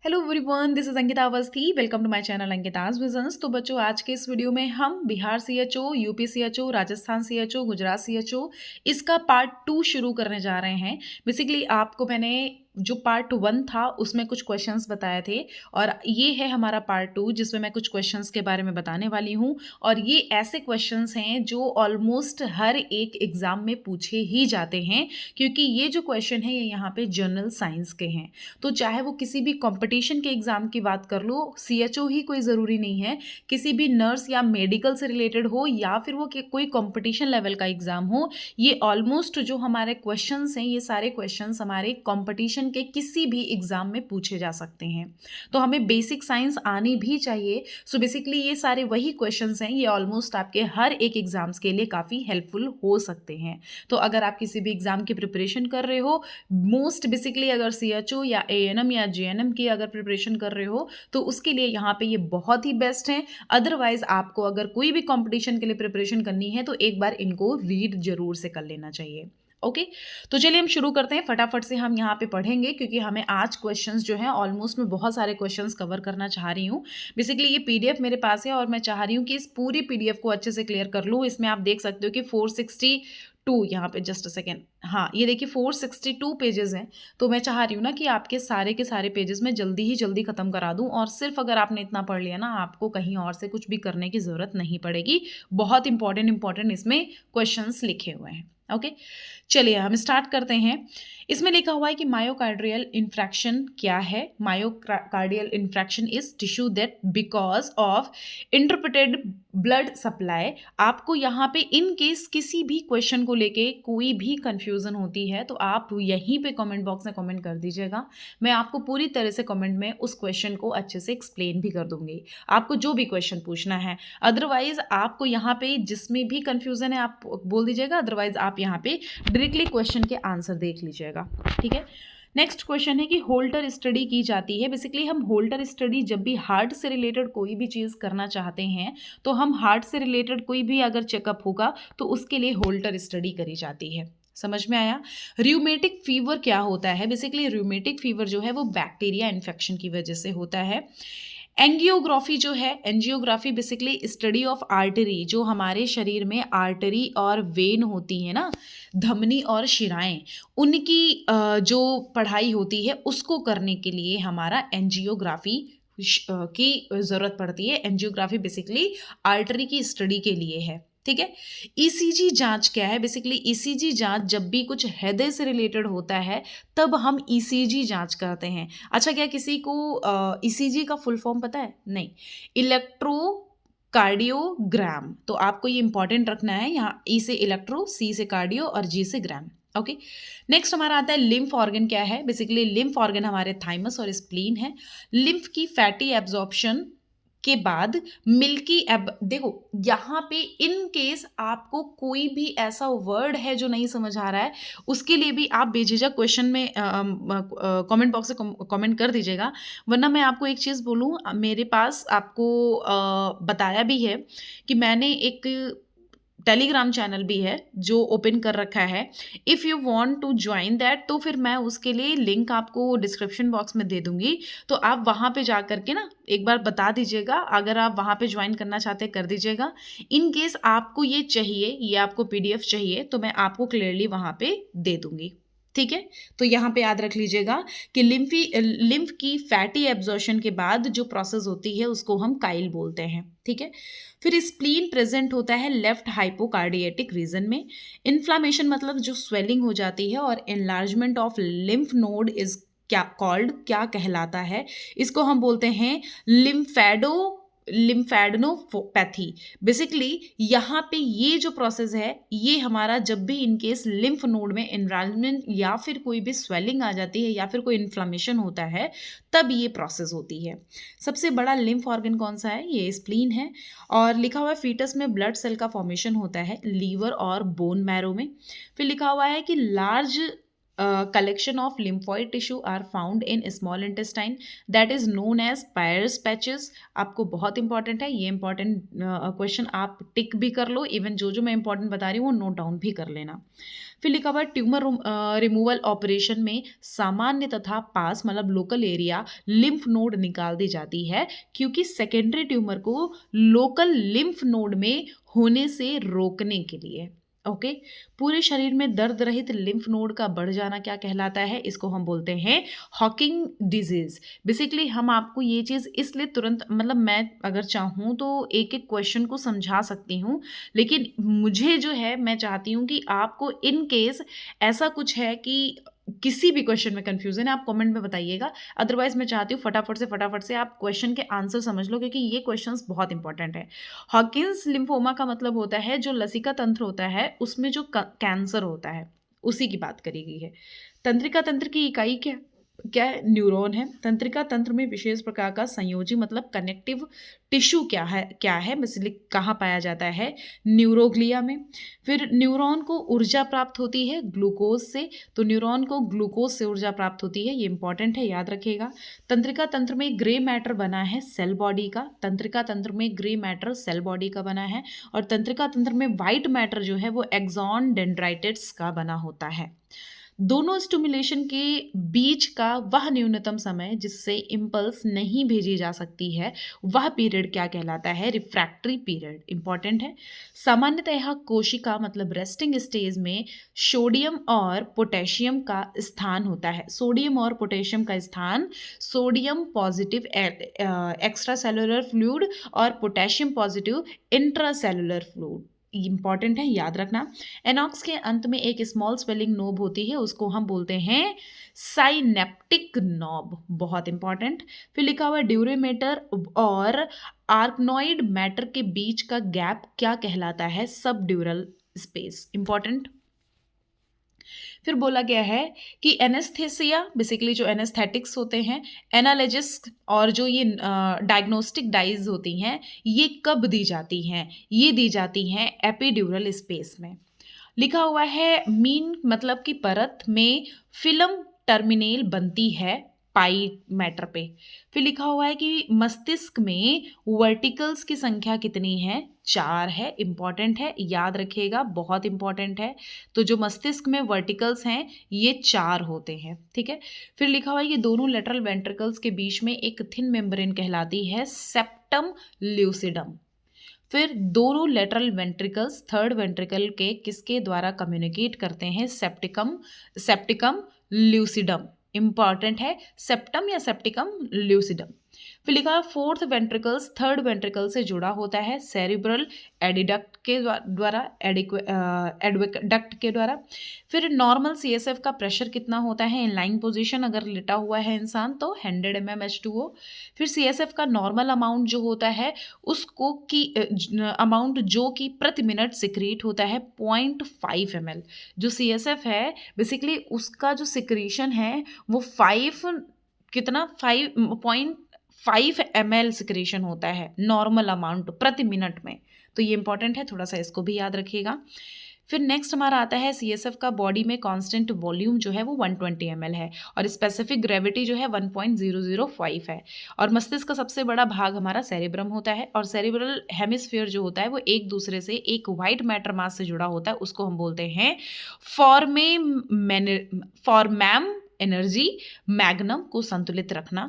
Hello everyone, this is Ankita Awasthi. Welcome to my channel Ankita's visions. तो बच्चों, आज के इस वीडियो में हम Bihar CHO, UP CHO, Rajasthan CHO, Gujarat CHO इसका पार्ट 2 शुरू करने जा रहे हैं। बेसिकली आपको मैंने जो पार्ट 1 था उसमें कुछ क्वेश्चंस बताए थे और ये है हमारा पार्ट 2 जिसमें मैं कुछ क्वेश्चंस के बारे में बताने वाली हूँ। और ये ऐसे क्वेश्चंस हैं जो ऑलमोस्ट हर एक एग्जाम में पूछे ही जाते हैं, क्योंकि ये जो क्वेश्चन है ये यहाँ पे जनरल साइंस के हैं। तो चाहे वो किसी भी कंपटीशन के एग्जाम की बात कर लो, सीएचओ ही कोई ज़रूरी नहीं है, किसी भी नर्स या मेडिकल से रिलेटेड हो या फिर वो कोई कंपटीशन लेवल का एग्जाम हो, ये ऑलमोस्ट जो हमारे क्वेश्चंस हैं ये सारे क्वेश्चंस हमारे कंपटीशन के किसी भी एग्जाम में पूछे जा सकते हैं। तो हमें बेसिक साइंस आनी भी चाहिए। सो बेसिकली ये सारे वही क्वेश्चंस हैं, ये ऑलमोस्ट आपके हर एक एग्जाम्स के लिए काफ़ी हेल्पफुल हो सकते हैं। तो अगर आप किसी भी एग्जाम की प्रिपरेशन कर रहे हो, मोस्ट बेसिकली अगर सीएचओ या एएनएम या जेएनएम की अगर प्रिपरेशन कर रहे हो तो उसके लिए यहाँ पे ये बहुत ही बेस्ट है। अदरवाइज आपको अगर कोई भी कंपटीशन के लिए प्रिपरेशन करनी है तो एक बार इनको रीड जरूर से कर लेना चाहिए। ओके, तो चलिए हम शुरू करते हैं। फटाफट से हम यहाँ पे पढ़ेंगे क्योंकि हमें आज क्वेश्चंस जो हैं ऑलमोस्ट मैं बहुत सारे क्वेश्चंस कवर करना चाह रही हूँ। बेसिकली ये पीडीएफ मेरे पास है और मैं चाह रही हूँ कि इस पूरी पीडीएफ को अच्छे से क्लियर कर लूँ। इसमें आप देख सकते हो कि 462 यहाँ पे, जस्ट अ सेकेंड, हाँ ये देखिए 462 पेजेस हैं। तो मैं चाह रही हूँ ना कि आपके सारे के सारे पेजेस में जल्दी ख़त्म करा दूँ और सिर्फ अगर आपने इतना पढ़ लिया ना, आपको कहीं और से कुछ भी करने की ज़रूरत नहीं पड़ेगी। बहुत इंपॉर्टेंट इसमें क्वेश्चंस लिखे हुए हैं। ओके, चलिए हम स्टार्ट करते हैं। इसमें लिखा हुआ है कि मायोकार्डियल इन्फ्रैक्शन क्या है। Myocardial infarction is tissue that because of interpreted blood supply. आपको यहाँ पे इन केस किसी भी क्वेश्चन को लेके कोई भी कंफ्यूजन होती है तो आप यहीं पे कमेंट बॉक्स में कमेंट कर दीजिएगा। मैं आपको पूरी तरह से कमेंट में उस क्वेश्चन को अच्छे से एक्सप्लेन भी कर दूंगी, आपको जो भी क्वेश्चन पूछना है। अदरवाइज आपको यहाँ पे जिसमें भी कंफ्यूजन है आप बोल दीजिएगा, अदरवाइज आप यहाँ पे डायरेक्टली क्वेश्चन के आंसर देख लीजिएगा। ठीक है, नेक्स्ट क्वेश्चन है कि होल्टर स्टडी की जाती है। बेसिकली हम होल्टर स्टडी जब भी हार्ट से रिलेटेड कोई भी चीज़ करना चाहते हैं तो हम हार्ट से रिलेटेड कोई भी अगर चेकअप होगा तो उसके लिए होल्टर स्टडी करी जाती है। समझ में आया? र्यूमेटिक फीवर क्या होता है? बेसिकली र्यूमेटिक फीवर जो है वो बैक्टीरिया इन्फेक्शन की वजह से होता है। एंजियोग्राफी जो है, angiography basically study of artery, जो हमारे शरीर में आर्टरी और वेन होती है ना, धमनी और शिराएं, उनकी जो पढ़ाई होती है उसको करने के लिए हमारा एंजियोग्राफी की ज़रूरत पड़ती है। एंजियोग्राफी बेसिकली आर्टरी की स्टडी के लिए है। ठीक है, ईसीजी जांच क्या है? बेसिकली ईसीजी जांच जब भी कुछ हृदय से रिलेटेड होता है तब हम ईसीजी जांच करते हैं। अच्छा, क्या किसी को ईसीजी का फुल फॉर्म पता है? नहीं, इलेक्ट्रो कार्डियोग्राम। तो आपको ये इंपॉर्टेंट रखना है, यहाँ ई से इलेक्ट्रो, सी से कार्डियो और जी से ग्राम। ओके, नेक्स्ट हमारा आता है लिम्फ ऑर्गन क्या है। बेसिकली लिम्फ ऑर्गन हमारे थाइमस और स्प्लीन है। लिम्फ की फैटी एब्जॉर्प्शन के बाद मिल्की एब, देखो यहाँ पे इन केस आपको कोई भी ऐसा वर्ड है जो नहीं समझ आ रहा है उसके लिए भी आप बेझिझक क्वेश्चन में कमेंट बॉक्स से कमेंट कर दीजिएगा। वरना मैं आपको एक चीज़ बोलूँ, मेरे पास आपको बताया भी है कि मैंने एक टेलीग्राम चैनल भी है जो ओपन कर रखा है। If you want to join that तो फिर मैं उसके लिए लिंक आपको डिस्क्रिप्शन बॉक्स में दे दूंगी, तो आप वहाँ पे जा करके ना एक बार बता दीजिएगा। अगर आप वहाँ पे ज्वाइन करना चाहते हैं कर दीजिएगा। इन केस आपको ये चाहिए, ये आपको पीडीएफ चाहिए तो मैं आपको क्लियरली वहाँ पे दे दूंगी। ठीक है, तो यहाँ पे याद रख लीजिएगा कि लिम्फ की फैटी एब्जॉर्प्शन के बाद जो प्रोसेस होती है उसको हम काइल बोलते हैं। ठीक है, फिर स्प्लीन प्रेजेंट होता है लेफ्ट हाइपोकार्डियटिक रीजन में। इन्फ्लामेशन मतलब जो स्वेलिंग हो जाती है, और enlargement of lymph node is क्या कॉल्ड, क्या कहलाता है? इसको हम बोलते हैं लिम्फेडेनोपैथी। बेसिकली यहाँ पे ये जो प्रोसेस है ये हमारा जब भी इनकेस लिम्फ नोड में एनराइजमेंट या फिर कोई भी स्वेलिंग आ जाती है या फिर कोई इन्फ्लामेशन होता है तब ये प्रोसेस होती है। सबसे बड़ा लिम्फ ऑर्गन कौन सा है? ये स्प्लीन है। और लिखा हुआ है फीटस में ब्लड सेल का फॉर्मेशन होता है लीवर और बोन मैरो में। फिर लिखा हुआ है कि large collection of lymphoid tissue are found in small intestine that is known as Peyer's patches। आपको बहुत इंपॉर्टेंट है ये, इंपॉर्टेंट क्वेश्चन आप टिक भी कर लो, इवन जो मैं इंपॉर्टेंट बता रही हूँ वो नोट डाउन भी कर लेना। फिर लिखा हुआ ट्यूमर रिमूवल ऑपरेशन में सामान्य तथा पास मतलब लोकल एरिया लिम्फ नोड निकाल दी जाती है, क्योंकि सेकेंडरी ट्यूमर को लोकल लिम्फ नोड में होने से रोकने के लिए। ओके पूरे शरीर में दर्द रहित लिम्फ नोड का बढ़ जाना क्या कहलाता है? इसको हम बोलते हैं हॉकिंग डिजीज। बेसिकली हम आपको ये चीज़ इसलिए तुरंत मतलब मैं अगर चाहूँ तो एक एक क्वेश्चन को समझा सकती हूँ, लेकिन मुझे जो है मैं चाहती हूँ कि आपको इन केस ऐसा कुछ है कि किसी भी क्वेश्चन में कंफ्यूजन है आप कमेंट में बताइएगा, अदरवाइज मैं चाहती हूँ फटाफट से आप क्वेश्चन के आंसर समझ लो, क्योंकि ये क्वेश्चंस बहुत इंपॉर्टेंट है। हॉकिंस लिम्फोमा का मतलब होता है जो लसिका तंत्र होता है उसमें जो कैंसर होता है उसी की बात करी गई है। तंत्रिका तंत्र की इकाई क्या है? न्यूरॉन है। तंत्रिका तंत्र में विशेष प्रकार का संयोजी मतलब कनेक्टिव टिश्यू क्या है बेसिकली कहाँ पाया जाता है? न्यूरोग्लिया में। फिर न्यूरॉन को ऊर्जा प्राप्त होती है ग्लूकोज से, तो न्यूरॉन को ग्लूकोज से ऊर्जा प्राप्त होती है, ये इंपॉर्टेंट है याद रखिएगा। तंत्रिका तंत्र में ग्रे मैटर बना है सेल बॉडी का, तंत्रिका तंत्र में ग्रे मैटर सेल बॉडी का बना है, और तंत्रिका तंत्र में वाइट मैटर जो है वो एक्सॉन डेंड्राइटिड्स का बना होता है। दोनों स्टिमुलेशन के बीच का वह न्यूनतम समय जिससे इम्पल्स नहीं भेजी जा सकती है वह पीरियड क्या कहलाता है? Refractory period. इंपॉर्टेंट है। सामान्यतः कोशिका मतलब रेस्टिंग स्टेज में सोडियम और पोटेशियम का स्थान होता है। सोडियम और पोटेशियम का स्थान sodium positive extracellular fluid और potassium positive intracellular fluid important है याद रखना। एनॉक्स के अंत में एक स्मॉल स्वेलिंग नोब होती है, उसको हम बोलते हैं साइनेप्टिक नॉब, बहुत इंपॉर्टेंट। फिर लिखा हुआ ड्यूरेमेटर और आर्कनॉइड मैटर के बीच का गैप क्या कहलाता है? सब ड्यूरल स्पेस, इंपॉर्टेंट। फिर बोला गया है कि एनेस्थेसिया बेसिकली जो एनेस्थेटिक्स होते हैं, एनालिजिस्ट और जो ये डायग्नोस्टिक डाइज होती हैं ये कब दी जाती हैं? ये दी जाती हैं एपिड्यूरल स्पेस में। लिखा हुआ है मीन मतलब कि परत में फिल्म टर्मिनेल बनती है पाई मैटर पे। फिर लिखा हुआ है कि मस्तिष्क में वर्टिकल्स की संख्या कितनी है? 4 है, इंपॉर्टेंट है याद रखिएगा, बहुत इंपॉर्टेंट है। तो जो मस्तिष्क में वर्टिकल्स हैं ये 4 होते हैं, ठीक है। फिर लिखा हुआ है कि दोनों लेटरल वेंट्रिकल्स के बीच में एक थिन मेम्ब्रेन कहलाती है सेप्टम ल्यूसिडम। फिर दोनों लेटरल वेंट्रिकल्स थर्ड वेंट्रिकल के किसके द्वारा कम्युनिकेट करते हैं? सेप्टिकम ल्यूसिडम, इंपॉर्टेंट है, सेप्टम या सेप्टिकम ल्यूसिडम। फिर लिखा है फोर्थ वेंट्रिकल्स थर्ड वेंट्रिकल से जुड़ा होता है सेरिब्रल एडिडक्ट के द्वारा एडक्ट के द्वारा। फिर नॉर्मल सीएसएफ का प्रेशर कितना होता है इन लाइन पोजीशन अगर लेटा हुआ है इंसान तो 100 mm H2O। फिर सीएसएफ का नॉर्मल अमाउंट जो होता है उसको की अमाउंट जो कि प्रति मिनट सिक्रीट होता है 0.5 ml। जो सीएसएफ है बेसिकली उसका जो सिक्रीशन है वो 5 ml सिक्रेशन होता है नॉर्मल अमाउंट प्रति मिनट में, तो ये इंपॉर्टेंट है, थोड़ा सा इसको भी याद रखिएगा। फिर नेक्स्ट हमारा आता है सीएसएफ का बॉडी में कांस्टेंट वॉल्यूम जो है वो 120 ml है और स्पेसिफिक ग्रेविटी जो है 1.005 है। और मस्तिष्क का सबसे बड़ा भाग हमारा सेरिब्रम होता है और सेरिब्रल हेमिस्फीयर जो होता है वो एक दूसरे से एक वाइट मैटर मास से जुड़ा होता है, उसको हम बोलते हैं फॉर्मैम एनर्जी मैग्नम को संतुलित रखना।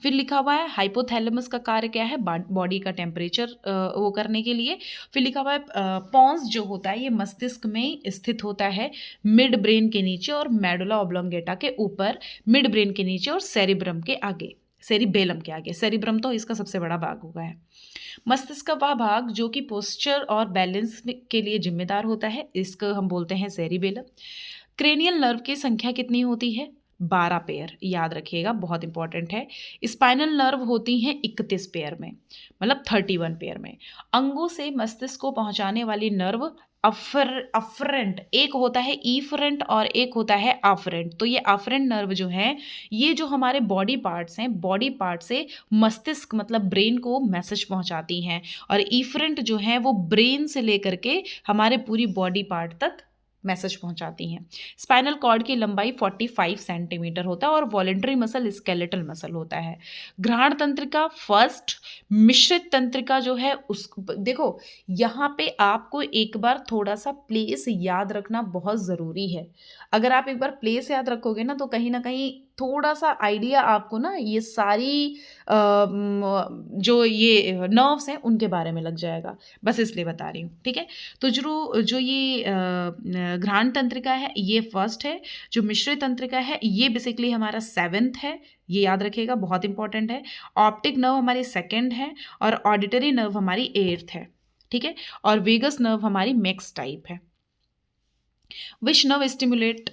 फिर लिखा हुआ है हाइपोथैलेमस का कार्य क्या है? बॉडी का टेम्परेचर वो करने के लिए। फिर लिखा हुआ है पॉन्स जो होता है ये मस्तिष्क में स्थित होता है मिड ब्रेन के नीचे और मेडुला ऑब्लोंगेटा के ऊपर, मिड ब्रेन के नीचे और सेरिब्रम के आगे, सेरिबेलम के आगे। सेरिब्रम तो इसका सबसे बड़ा भाग होगा है। मस्तिष्क का वह भाग जो कि पोस्चर और बैलेंस के लिए जिम्मेदार होता है, इसको हम बोलते हैं सेरिबेलम। क्रेनियल नर्व की संख्या कितनी होती है? 12 पेयर, याद रखिएगा, बहुत इंपॉर्टेंट है। स्पाइनल नर्व होती हैं 31 पेयर में, मतलब 31 पेयर में। अंगों से मस्तिष्क को पहुंचाने वाली नर्व अफरेंट, एक होता है ईफरेंट और एक होता है अफरेंट। तो ये अफरेंट नर्व जो है ये जो हमारे बॉडी पार्ट्स हैं, बॉडी पार्ट से मस्तिष्क मतलब ब्रेन को मैसेज पहुंचाती हैं और ईफरेंट जो है वो ब्रेन से लेकर के हमारे पूरी बॉडी पार्ट तक मैसेज पहुंचाती हैं। स्पाइनल कॉर्ड की लंबाई 45 सेंटीमीटर होता है और वॉलेंट्री मसल स्केलेटल मसल होता है। घ्राण तंत्रिका फर्स्ट, मिश्रित तंत्रिका जो है उस देखो यहाँ पे आपको एक बार थोड़ा सा प्लेस याद रखना बहुत ज़रूरी है। अगर आप एक बार प्लेस याद रखोगे ना तो कहीं ना कहीं थोड़ा सा आइडिया आपको ना ये सारी जो ये नर्व्स हैं उनके बारे में लग जाएगा, बस इसलिए बता रही हूँ, ठीक है। तो जो जो ये घ्राण तंत्रिका है ये फर्स्ट है, जो मिश्रित तंत्रिका है ये बेसिकली हमारा 7th है, ये याद रखिएगा, बहुत इंपॉर्टेंट है। ऑप्टिक नर्व हमारी 2nd है और ऑडिटरी नर्व हमारी 8th है, ठीक है। और वेगस नर्व हमारी मैक्स टाइप है। Which nerve stimulate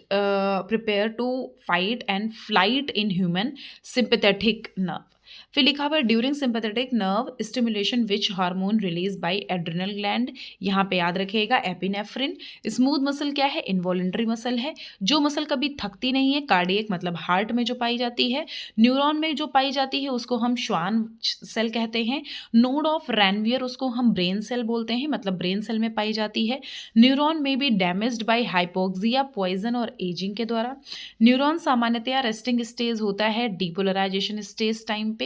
prepare to fight and flight in human? Sympathetic nerve. फिर लिखा हुआ है during sympathetic nerve stimulation which hormone release by adrenal gland. यहाँ पे याद रखिएगा एपिनेफ्रिन। स्मूथ मसल क्या है? इनवॉलेंट्री मसल है, जो मसल कभी थकती नहीं है। कार्डियक मतलब हार्ट में जो पाई जाती है। न्यूरॉन में जो पाई जाती है उसको हम श्वान सेल कहते हैं। नोड ऑफ रैनवियर उसको हम ब्रेन सेल बोलते हैं, मतलब ब्रेन सेल में पाई जाती है। न्यूरॉन में be damaged by hypoxia, poison और एजिंग के द्वारा। न्यूरॉन सामान्यतया रेस्टिंग स्टेज होता है डीपोलराइजेशन स्टेज टाइम पे।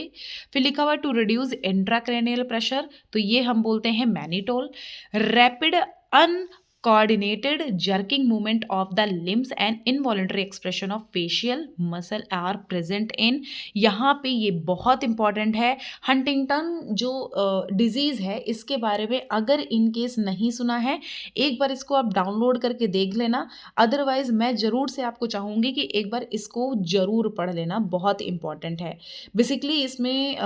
फिर लिखा हुआ टू रिड्यूस इंट्राक्रैनियल प्रेशर, तो ये हम बोलते हैं mannitol. Rapid uncoordinated jerking movement of the limbs and involuntary expression of facial muscle are present in. यहाँ पे ये बहुत इंपॉर्टेंट है। हंटिंगटन जो डिजीज़ है इसके बारे में अगर इन केस नहीं सुना है, एक बार इसको आप डाउनलोड करके देख लेना। अदरवाइज मैं ज़रूर से आपको चाहूँगी कि एक बार इसको ज़रूर पढ़ लेना, बहुत इंपॉर्टेंट है। बेसिकली इसमें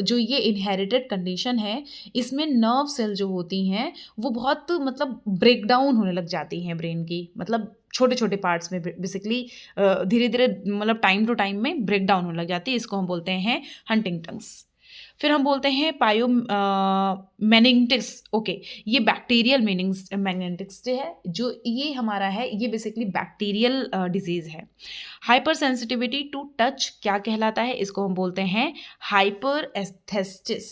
जो ये इनहेरिटेड कंडीशन है इसमें नर्व सेल जो होती हैं वो बहुत मतलब ब्रेकडाउन होने लग जाती हैं ब्रेन की, मतलब छोटे छोटे पार्ट्स में बेसिकली धीरे धीरे मतलब टाइम टू टाइम में ब्रेक डाउन होने लग जाती है। इसको हम बोलते हैं हंटिंगटन्स। फिर हम बोलते हैं पायो मेनिंगिटिस। ओके, ये बैक्टीरियल मेनिंगिटिस है जो ये हमारा है, ये बेसिकली बैक्टीरियल डिजीज़ है। हाइपर सेंसिटिविटी टू टच क्या कहलाता है? इसको हम बोलते हैं हाइपर एस्थेसिस,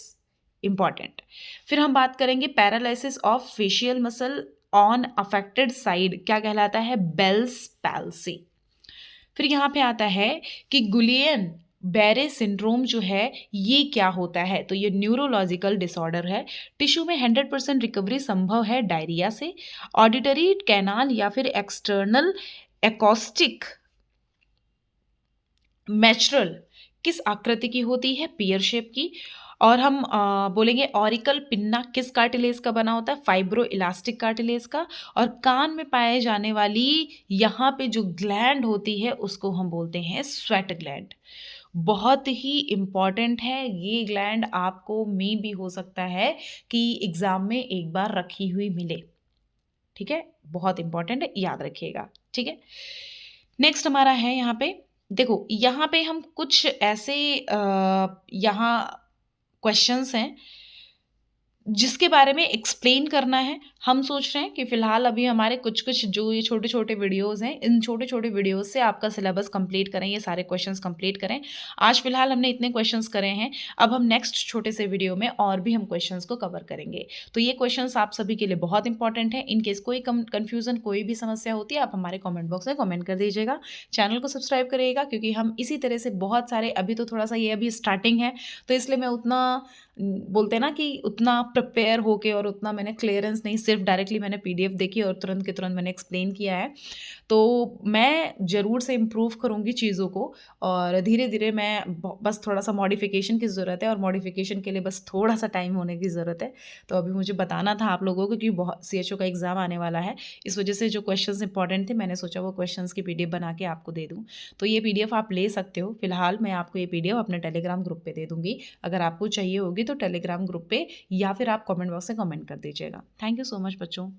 इंपॉर्टेंट। फिर हम बात करेंगे paralysis of facial muscle on affected side, क्या कहलाता है? Bell's palsy. फिर यहाँ पे आता है कि गुलियन बेरे सिंड्रोम जो है ये क्या होता है? तो ये न्यूरोलॉजिकल डिसऑर्डर है। टिश्यू में 100% रिकवरी संभव है डायरिया से। ऑडिटरी कैनाल या फिर एक्सटर्नल एकॉस्टिक मैचुरल किस आकृति की होती है? पियर शेप की। और हम बोलेंगे ऑरिकल पिन्ना किस कार्टिलेज का बना होता है? फाइब्रो इलास्टिक कार्टिलेज का। और कान में पाए जाने वाली यहाँ पे जो ग्लैंड होती है उसको हम बोलते हैं स्वेट ग्लैंड। बहुत ही इम्पॉर्टेंट है ये ग्लैंड, आपको में भी हो सकता है कि एग्जाम में एक बार रखी हुई मिले, ठीक है। बहुत इंपॉर्टेंट है, याद रखिएगा, ठीक है। नेक्स्ट हमारा है यहाँ पे, देखो यहाँ पे हम कुछ ऐसे यहाँ क्वेश्चंस हैं जिसके बारे में एक्सप्लेन करना है। हम सोच रहे हैं कि फ़िलहाल अभी हमारे कुछ जो ये छोटे छोटे वीडियोस हैं, इन छोटे छोटे वीडियोस से आपका सिलेबस कंप्लीट करें, ये सारे क्वेश्चंस कंप्लीट करें। आज फ़िलहाल हमने इतने क्वेश्चंस करे हैं, अब हम नेक्स्ट छोटे से वीडियो में और भी हम क्वेश्चंस को कवर करेंगे। तो ये क्वेश्चंस आप सभी के लिए बहुत इंपॉर्टेंट है। इन केस कोई कन्फ्यूज़न, कोई भी समस्या होती है, आप हमारे कॉमेंट बॉक्स में कॉमेंट कर दीजिएगा। चैनल को सब्सक्राइब करिएगा क्योंकि हम इसी तरह से बहुत सारे, अभी तो थोड़ा सा ये अभी स्टार्टिंग है तो इसलिए मैं उतना बोलते हैं ना कि उतना प्रिपेयर होके और उतना मैंने क्लियरेंस नहीं, सिर्फ डायरेक्टली मैंने पीडीएफ देखी और तुरंत के तुरंत मैंने एक्सप्लेन किया है। तो मैं ज़रूर से इम्प्रूव करूँगी चीज़ों को और धीरे धीरे मैं बस थोड़ा सा मॉडिफिकेशन की ज़रूरत है और मॉडिफिकेशन के लिए बस थोड़ा सा टाइम होने की ज़रूरत है। तो अभी मुझे बताना था आप लोगों को क्योंकि बहुत सीएचओ का एग्ज़ाम आने वाला है, इस वजह से जो क्वेश्चंस इंपॉर्टेंट थे मैंने सोचा वो क्वेश्चंस की पीडीएफ बना के आपको दे दूँ। तो ये पीडीएफ आप ले सकते हो। फिलहाल मैं आपको ये पीडीएफ अपने टेलीग्राम ग्रुप पर दे दूँगी। अगर आपको चाहिए होगी तो टेलीग्राम ग्रुप पे या फिर आप कमेंट बॉक्स में कमेंट कर दीजिएगा। थैंक यू सो मच बच्चों।